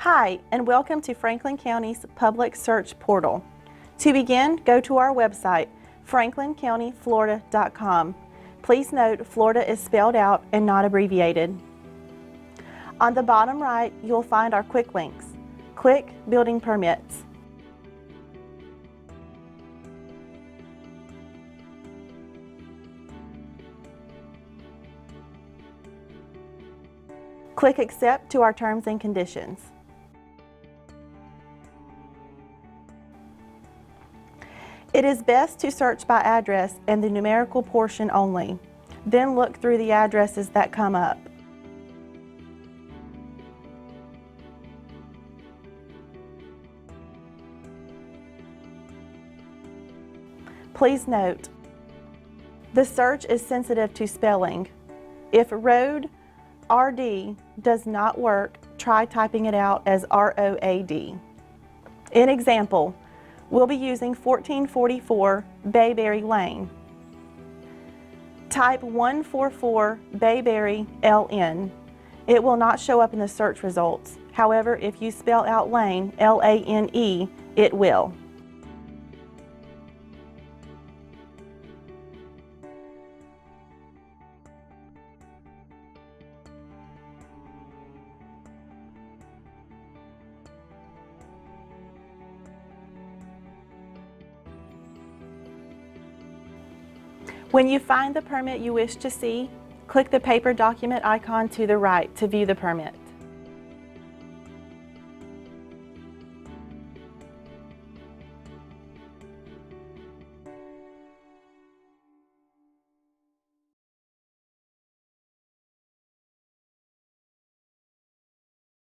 Hi, and welcome to Franklin County's Public Search Portal. To begin, go to our website, franklincountyflorida.com. Please note, Florida is spelled out and not abbreviated. On the bottom right, you'll find our quick links. Click Building Permits. Click Accept to our terms and conditions. It is best to search by address and the numerical portion only. Then look through the addresses that come up. Please note, the search is sensitive to spelling. If road RD does not work, try typing it out as ROAD. In example, we'll be using 1444 Bayberry Lane. Type 144 Bayberry LN. It will not show up in the search results. However, if you spell out lane, L-A-N-E, it will. When you find the permit you wish to see, click the paper document icon to the right to view the permit.